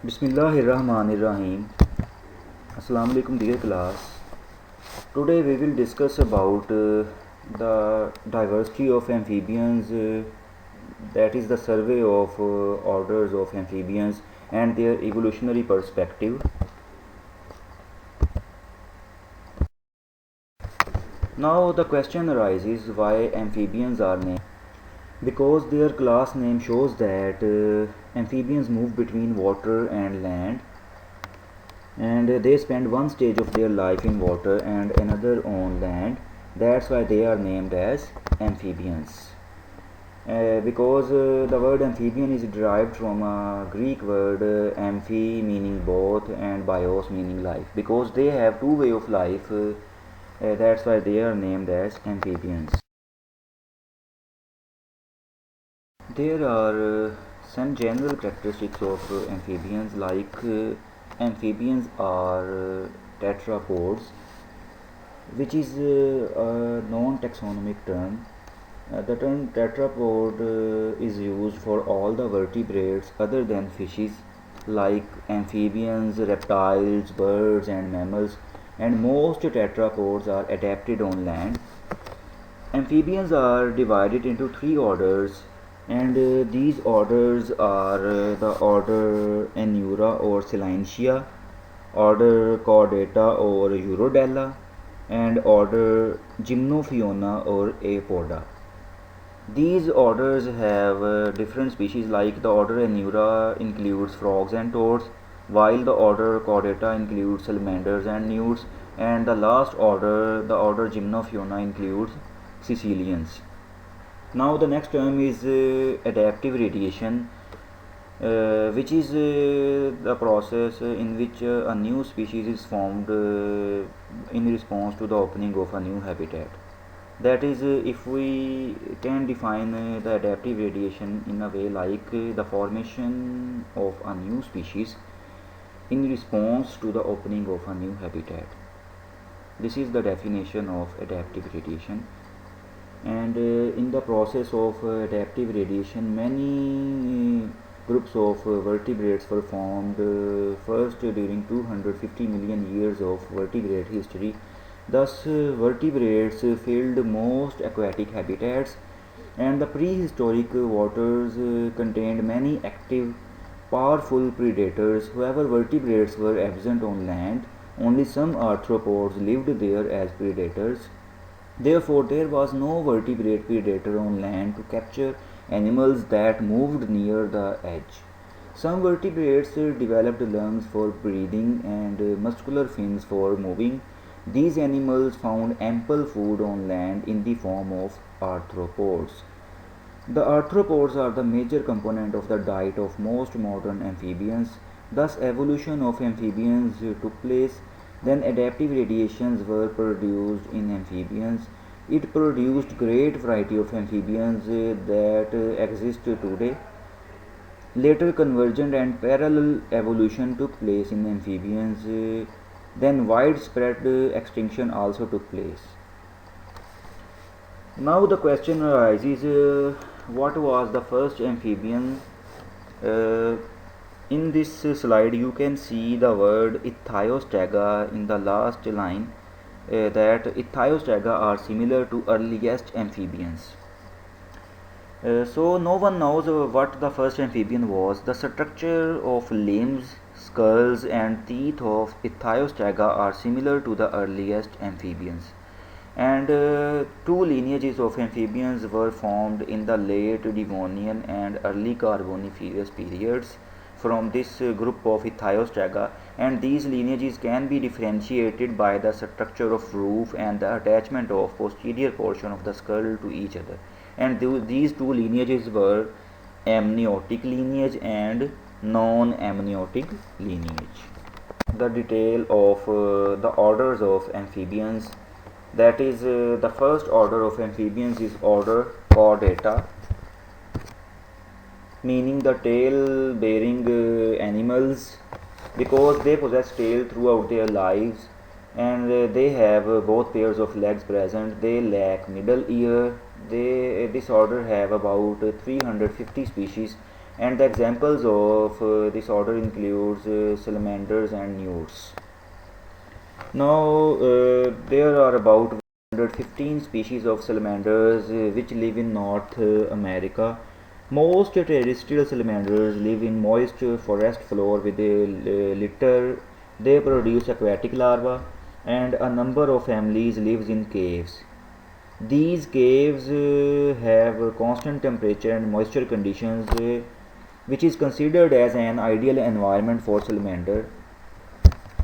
Bismillahirrahmanirrahim. Assalamu alaikum dear class. Today we will discuss about the diversity of amphibians, that is the survey of orders of amphibians and their evolutionary perspective. Now the question arises why amphibians are named. Because their class name shows that amphibians move between water and land, and they spend one stage of their life in water and another on land. That's why they are named as amphibians. Because the word amphibian is derived from a Greek word amphi meaning both and bios meaning life. Because they have two way of life, that's why they are named as amphibians. There are some general characteristics of amphibians, like amphibians are tetrapods, which is a non-taxonomic term. The term tetrapod is used for all the vertebrates other than fishes, like amphibians, reptiles, birds, and mammals, and most tetrapods are adapted on land. Amphibians are divided into three orders, and these orders are the order Anura or Silentia, order Chordata or Urodella, and order Gymnophiona or Apoda. These orders have different species, like the order Anura includes frogs and toads, while the order Chordata includes salamanders and newts, and the last order, the order Gymnophiona, includes caecilians. Now the next term is adaptive radiation, which is the process in which a new species is formed in response to the opening of a new habitat. That is, if we can define the adaptive radiation in a way like the formation of a new species in response to the opening of a new habitat. This is the definition of adaptive radiation. And in the process of adaptive radiation, many groups of vertebrates were formed first during 250 million years of vertebrate history. Thus, vertebrates filled most aquatic habitats, and the prehistoric waters contained many active, powerful predators. However, vertebrates were absent on land. Only some arthropods lived there as predators. Therefore, there was no vertebrate predator on land to capture animals that moved near the edge. Some vertebrates developed lungs for breathing and muscular fins for moving. These animals found ample food on land in the form of arthropods. The arthropods are the major component of the diet of most modern amphibians. Thus, evolution of amphibians took place. Then adaptive radiations were produced in amphibians. It produced great variety of amphibians that exist today. Later convergent and parallel evolution took place in amphibians. Then widespread extinction also took place. Now the question arises, what was the first amphibian? Uh, in this slide you can see the word Ichthyostega in the last line, that Ichthyostega are similar to earliest amphibians. So no one knows what the first amphibian was. The structure of limbs, skulls and teeth of Ichthyostega are similar to the earliest amphibians. And two lineages of amphibians were formed in the late Devonian and early Carboniferous periods from this group of Ichthyostega, and these lineages can be differentiated by the structure of roof and the attachment of posterior portion of the skull to each other. And these two lineages were amniotic lineage and non-amniotic lineage. The detail of the orders of amphibians, that is, the first order of amphibians is order Chordata, meaning the tail bearing animals, because they possess tail throughout their lives, and they have both pairs of legs present. They lack middle ear. This order have about 350 species, And the examples of this order includes salamanders and newts. Now there are about 115 species of salamanders which live in North America. Most terrestrial salamanders live in moist forest floor with a litter. They produce aquatic larvae, and a number of families lives in caves. These caves have constant temperature and moisture conditions, which is considered as an ideal environment for salamander.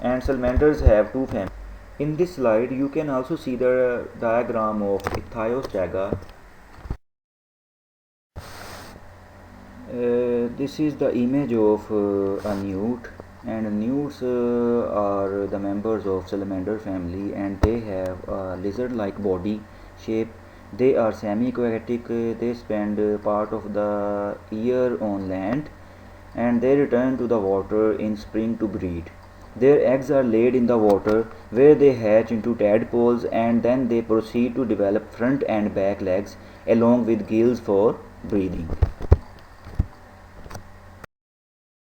And salamanders have two families. In this slide, you can also see the diagram of Ichthyostega. This is the image of a newt, and newts are the members of salamander family, and they have a lizard-like body shape. They are semi-aquatic. They spend part of the year on land, and they return to the water in spring to breed. Their eggs are laid in the water where they hatch into tadpoles, and then they proceed to develop front and back legs along with gills for breathing.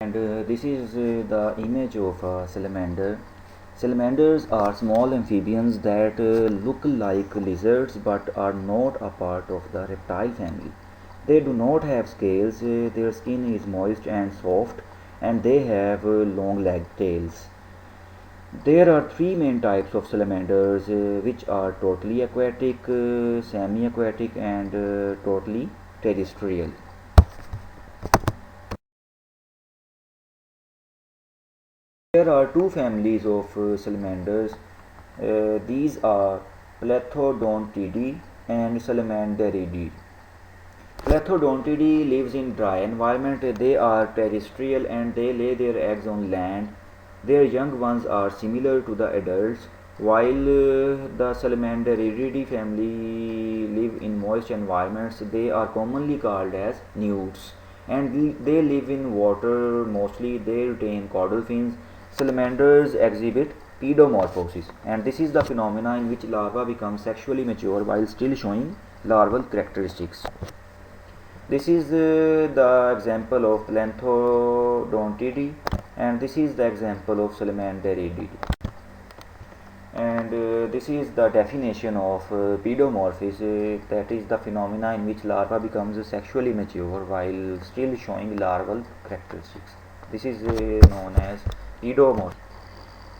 And this is the image of a salamander. Salamanders are small amphibians that look like lizards but are not a part of the reptile family. They do not have scales, their skin is moist and soft, and they have long leg tails. There are three main types of salamanders, which are totally aquatic, semi aquatic, and totally terrestrial. There are two families of salamanders. These are Plethodontidae and Salamanderidae. Plethodontidae lives in dry environment. They are terrestrial and they lay their eggs on land. Their young ones are similar to the adults, while the Salamanderidae family live in moist environments. They are commonly called as newts, and they live in water mostly. They retain caudal fins. Salamanders exhibit pedomorphosis, and this is the phenomena in which larvae become sexually mature while still showing larval characteristics. This is the example of Plethodontidae, and this is the example of Salamanderidae. And this is the definition of pedomorphism, that is the phenomena in which larva becomes sexually mature while still showing larval characteristics. This is known as pedomorphism.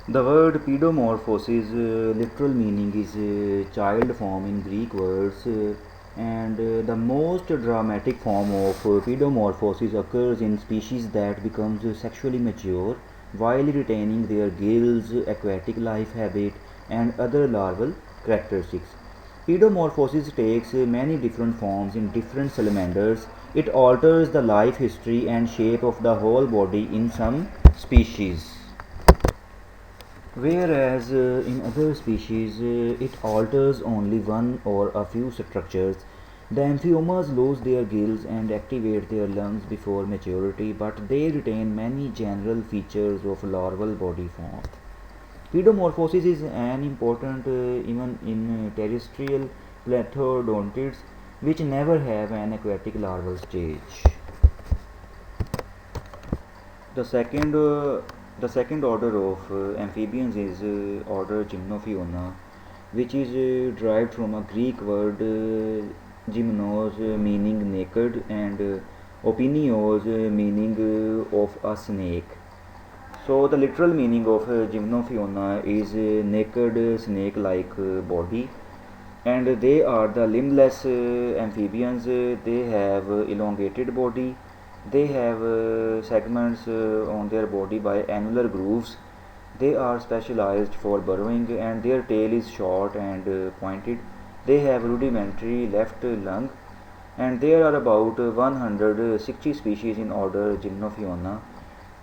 The word pedomorphosis literal meaning is child form in Greek words, and the most dramatic form of pedomorphosis occurs in species that becomes sexually mature while retaining their gills, aquatic life habit, and other larval characteristics. Pedomorphosis takes many different forms in different salamanders. It alters the life history and shape of the whole body in some species, whereas in other species it alters only one or a few structures. The amphiomas lose their gills and activate their lungs before maturity, but they retain many general features of larval body form. Pedomorphosis is an important even in terrestrial plethodontids, which never have an aquatic larval stage. The second the second order of amphibians is order Gymnophiona, which is derived from a Greek word gymnos, meaning naked, and opinios, meaning of a snake. So the literal meaning of Gymnophiona is naked snake-like body, and they are the limbless amphibians. They have elongated body. They have segments on their body by annular grooves. They are specialized for burrowing, and their tail is short and pointed. They have rudimentary left lung, and there are about 160 species in order Gymnophiona.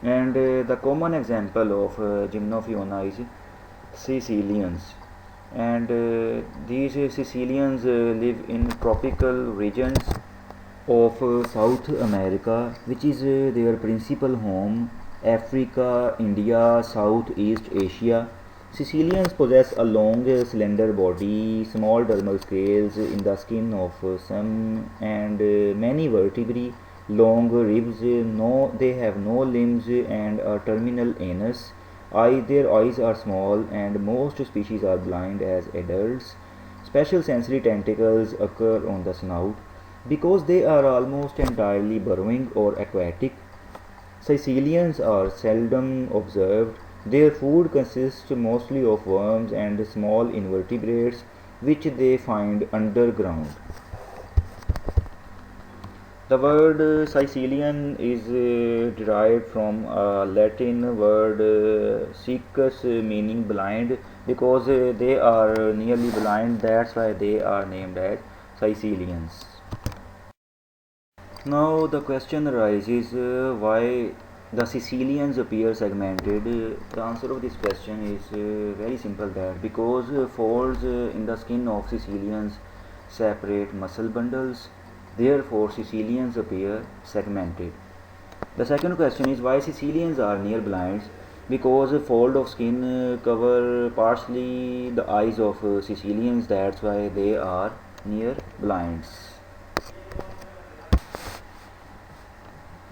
And the common example of Gymnophiona is Sicilians, and these Sicilians live in tropical regions of South America, which is their principal home, Africa, India, Southeast Asia. Sicilians possess a long, slender body, small dermal scales in the skin of some, and many vertebrae long ribs, no, they have no limbs and a terminal anus. Their eyes are small and most species are blind as adults. Special sensory tentacles occur on the snout. Because they are almost entirely burrowing or aquatic, caecilians are seldom observed. Their food consists mostly of worms and small invertebrates which they find underground. The word Sicilian is derived from a Latin word "cecus" meaning blind, because they are nearly blind. That's why they are named as Sicilians. Now the question arises, why the Sicilians appear segmented. The answer of this question is very simple, that because folds in the skin of Sicilians separate muscle bundles, therefore Sicilians appear segmented. The second question is why Sicilians are near blinds. Because a fold of skin cover partially the eyes of Sicilians, that's why they are near blinds.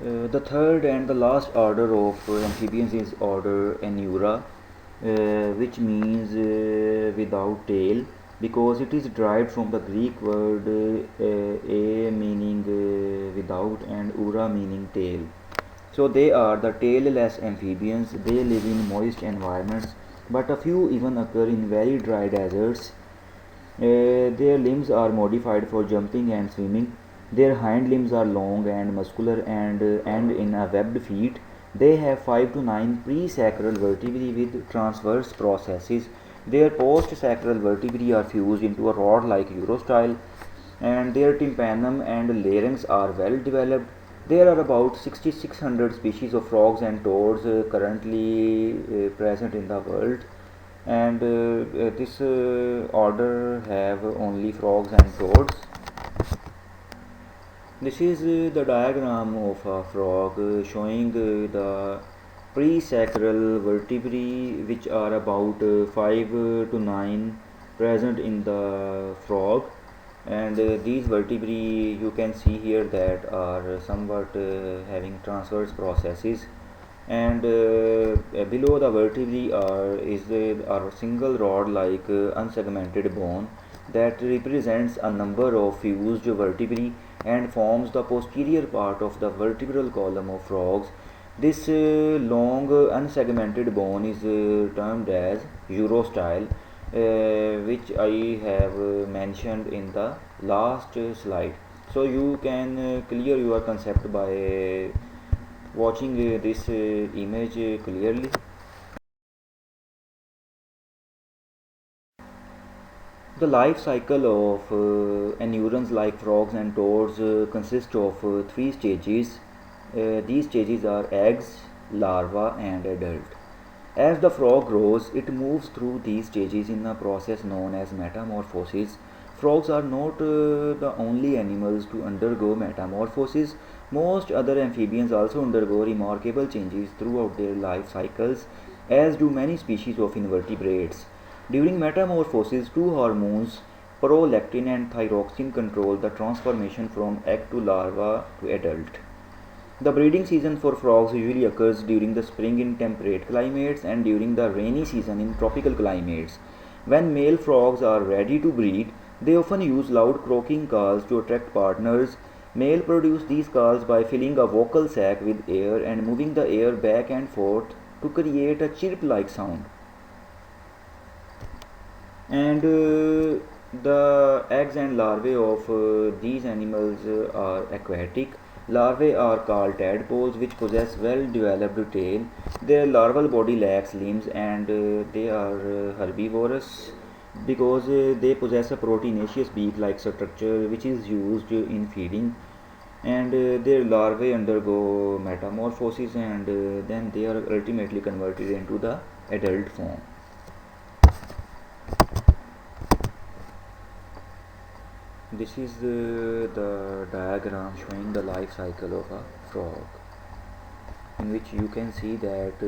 The third and the last order of amphibians is order Anura, which means without tail, because it is derived from the Greek word a meaning without and ura meaning tail. So they are the tailless amphibians. They live in moist environments, but a few even occur in very dry deserts. Their limbs are modified for jumping and swimming. Their hind limbs are long and muscular and end in a webbed feet. They have 5 to 9 pre-sacral vertebrae with transverse processes. Their post-sacral vertebrae are fused into a rod-like urostyle, and their tympanum and larynx are well developed. There are about 6,600 species of frogs and toads currently present in the world, and this order have only frogs and toads. This is the diagram of a frog showing the pre-sacral vertebrae, which are about 5 to 9 present in the frog, and these vertebrae you can see here that are somewhat having transverse processes, and below the vertebrae is a single rod like unsegmented bone that represents a number of fused vertebrae and forms the posterior part of the vertebral column of frogs. This long unsegmented bone is termed as urostyle, which I have mentioned in the last slide. So you can clear your concept by watching this image clearly. The life cycle of anurans like frogs and toads consists of three stages. These stages are eggs, larva, and adult. As the frog grows, it moves through these stages in a process known as metamorphosis. Frogs are not the only animals to undergo metamorphosis. Most other amphibians also undergo remarkable changes throughout their life cycles, as do many species of invertebrates. During metamorphosis, two hormones, prolactin and thyroxine, control the transformation from egg to larva to adult. The breeding season for frogs usually occurs during the spring in temperate climates and during the rainy season in tropical climates. When male frogs are ready to breed, they often use loud croaking calls to attract partners. Male produce these calls by filling a vocal sac with air and moving the air back and forth to create a chirp-like sound. And the eggs and larvae of these animals are aquatic. Larvae are called tadpoles, which possess well developed tail. Their larval body lacks limbs, and they are herbivorous because they possess a proteinaceous beak like structure which is used in feeding, and their larvae undergo metamorphosis, and then they are ultimately converted into the adult form. This is the diagram showing the life cycle of a frog, in which you can see that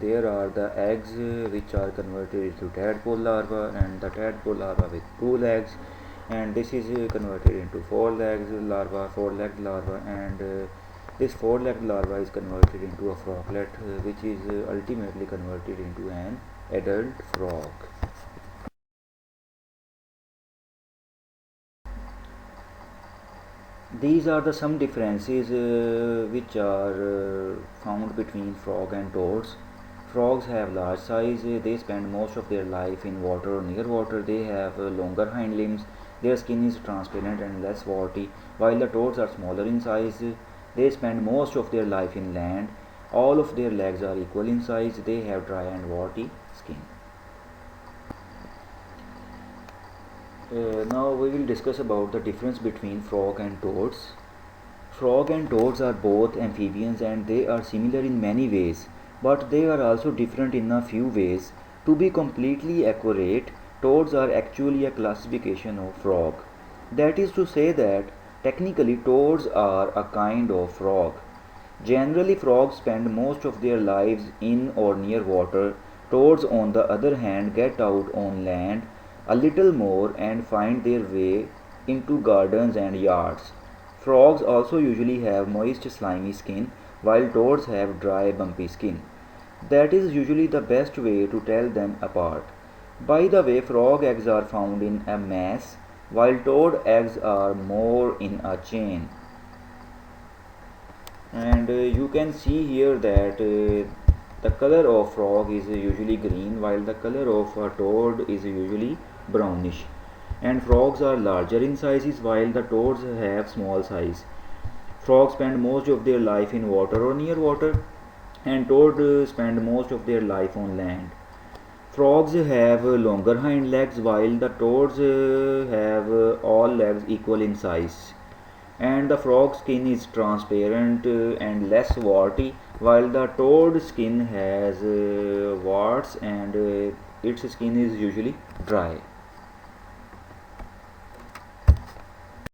there are the eggs which are converted into tadpole larva, and the tadpole larva with two legs, and this is converted into four legs larva, four-legged larva, and This four-legged larva is converted into a froglet, which is ultimately converted into an adult frog. These are the some differences which are found between frog and toads. Frogs have large size, they spend most of their life in water or near water, they have longer hind limbs, their skin is transparent and less warty, while the toads are smaller in size, they spend most of their life in land, all of their legs are equal in size, they have dry and warty skin. Now we will discuss about the difference between frog and toads. Frog and toads are both amphibians and they are similar in many ways, but they are also different in a few ways. To be completely accurate, toads are actually a classification of frog. That is to say that technically toads are a kind of frog. Generally, frogs spend most of their lives in or near water. Toads, on the other hand, get out on land a little more and find their way into gardens and yards. Frogs also usually have moist, slimy skin, while toads have dry, bumpy skin. That is usually the best way to tell them apart. By the way, frog eggs are found in a mass, while toad eggs are more in a chain. And you can see here that the color of frog is usually green, while the color of a toad is usually brownish. And frogs are larger in sizes while the toads have small size. Frogs spend most of their life in water or near water, and toads spend most of their life on land. Frogs have longer hind legs while the toads have all legs equal in size. And the frog skin is transparent and less warty, while the toad skin has warts and its skin is usually dry.